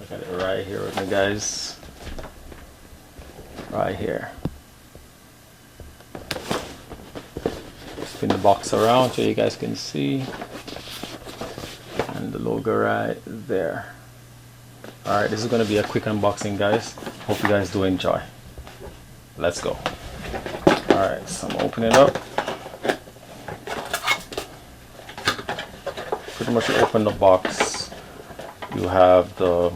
Look at it right here with me, guys. Right here. Spin the box around so you guys can see. And the logo right there. Alright, this is going to be a quick unboxing, guys. Hope you guys do enjoy. Let's go. Alright, so I'm opening it up. Pretty much you open the box. You have the,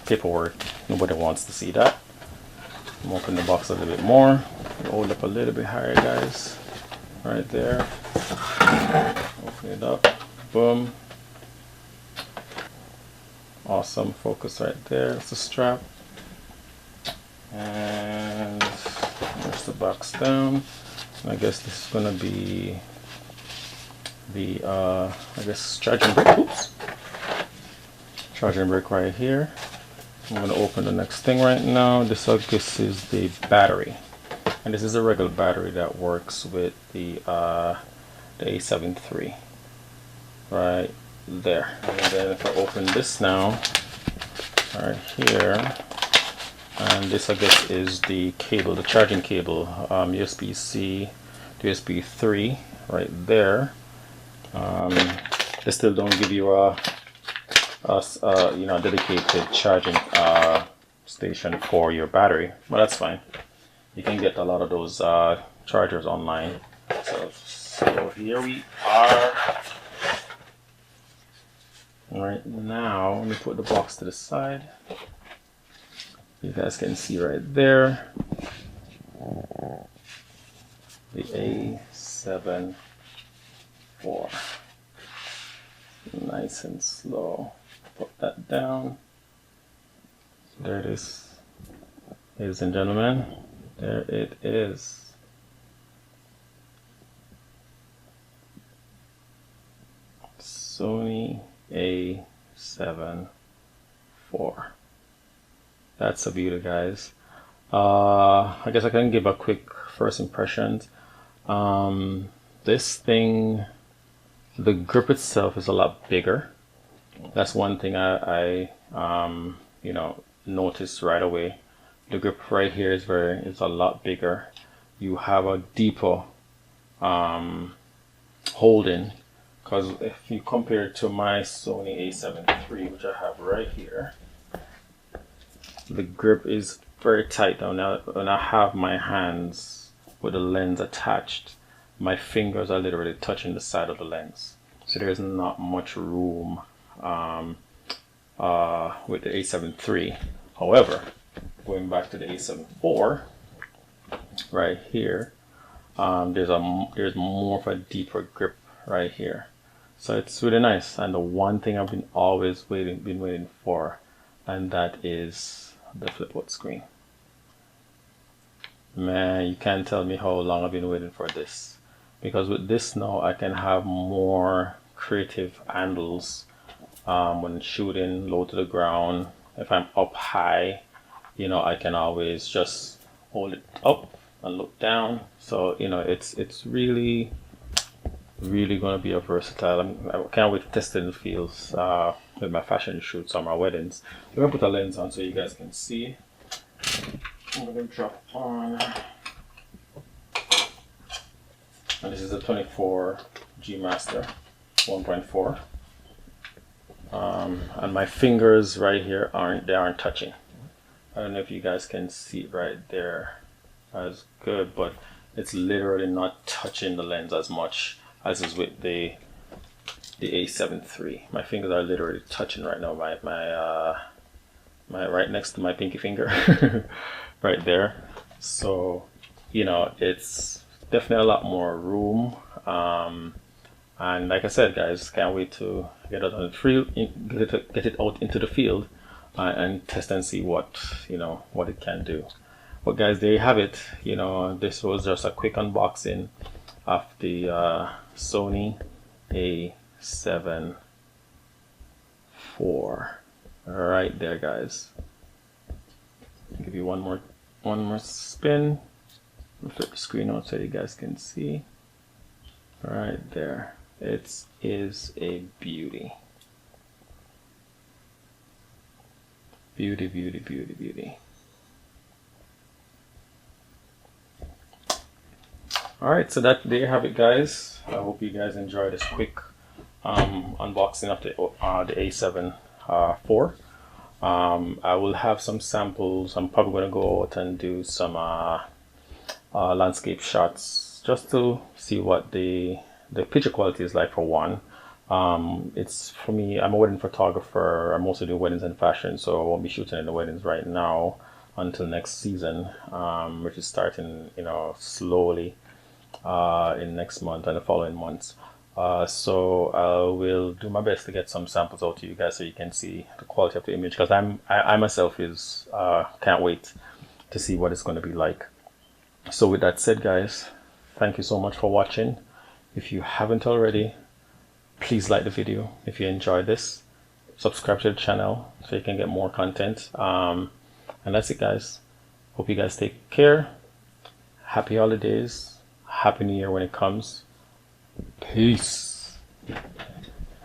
paperwork. Nobody wants to see that. I'm opening the box a little bit more. Hold up a little bit higher, guys. Right there. Open it up. Boom. Awesome. Focus right there. It's the strap. And there's the box down. I guess this is gonna be the charging brick. Oops. Charging brick right here. I'm going to open the next thing right now. This is the battery, and this is a regular battery that works with the A7 III right there. And then if I open this now, right here, and this I guess is the cable, the charging cable, USB-C to USB 3 right there. They still don't give you a dedicated charging station for your battery, but that's fine. You can get a lot of those chargers online. So here we are. Right now, let me put the box to the side. You guys can see right there the A7 IV. Nice and slow. Put that down. There it is, ladies and gentlemen. There it is. Sony A7 IV. That's a beauty, guys. I guess I can give a quick first impressions. This thing, the grip itself is a lot bigger. That's one thing I noticed right away. The grip right here is a lot bigger. You have a deeper holding, because if you compare it to my Sony A7 III, which I have right here, the grip is very tight. Now when I have my hands with the lens attached, my fingers are literally touching the side of the lens, so there's not much room with the A7 III. However, going back to the A7 IV, right here, there's more of a deeper grip right here, so it's really nice. And the one thing I've been always waiting for, and that is the Flipboard Screen. Man, you can't tell me how long I've been waiting for this, because with this now I can have more creative angles when shooting low to the ground. If I'm up high, I can always just hold it up and look down. So it's really gonna be a versatile. I can't wait to test it in the fields with my fashion shoots or my weddings. I'm gonna put a lens on so you guys can see. I'm gonna drop on, and this is a 24 G Master 1.4. And my fingers right here aren't touching. I don't know if you guys can see it right there as good, but it's literally not touching the lens as much as is with the A7 III. My fingers are literally touching right now. My right next to my pinky finger, right there. So it's definitely a lot more room. And like I said, guys, can't wait to get it on the field, get it out into the field, and test and see what it can do. But guys, there you have it. This was just a quick unboxing of the Sony A7 IV. Right there, guys. I'll give you one more spin. I'll flip the screen out so you guys can see. Right there. It is a beauty. Beauty, beauty, beauty, beauty. Alright, so there you have it, guys. I hope you guys enjoyed this quick unboxing of the A7 IV. I will have some samples. I'm probably going to go out and do some landscape shots just to see what the picture quality is like, for one. It's, for me, I'm a wedding photographer. I mostly do weddings and fashion, so I won't be shooting in the weddings right now until next season, which is starting, slowly in next month and the following months. So I will do my best to get some samples out to you guys so you can see the quality of the image, because I myself is can't wait to see what it's going to be like. So with that said, guys, thank you so much for watching. If you haven't already, please like the video. If you enjoyed this, subscribe to the channel so you can get more content. And that's it, guys. Hope you guys take care. Happy holidays. Happy New Year when it comes. Peace.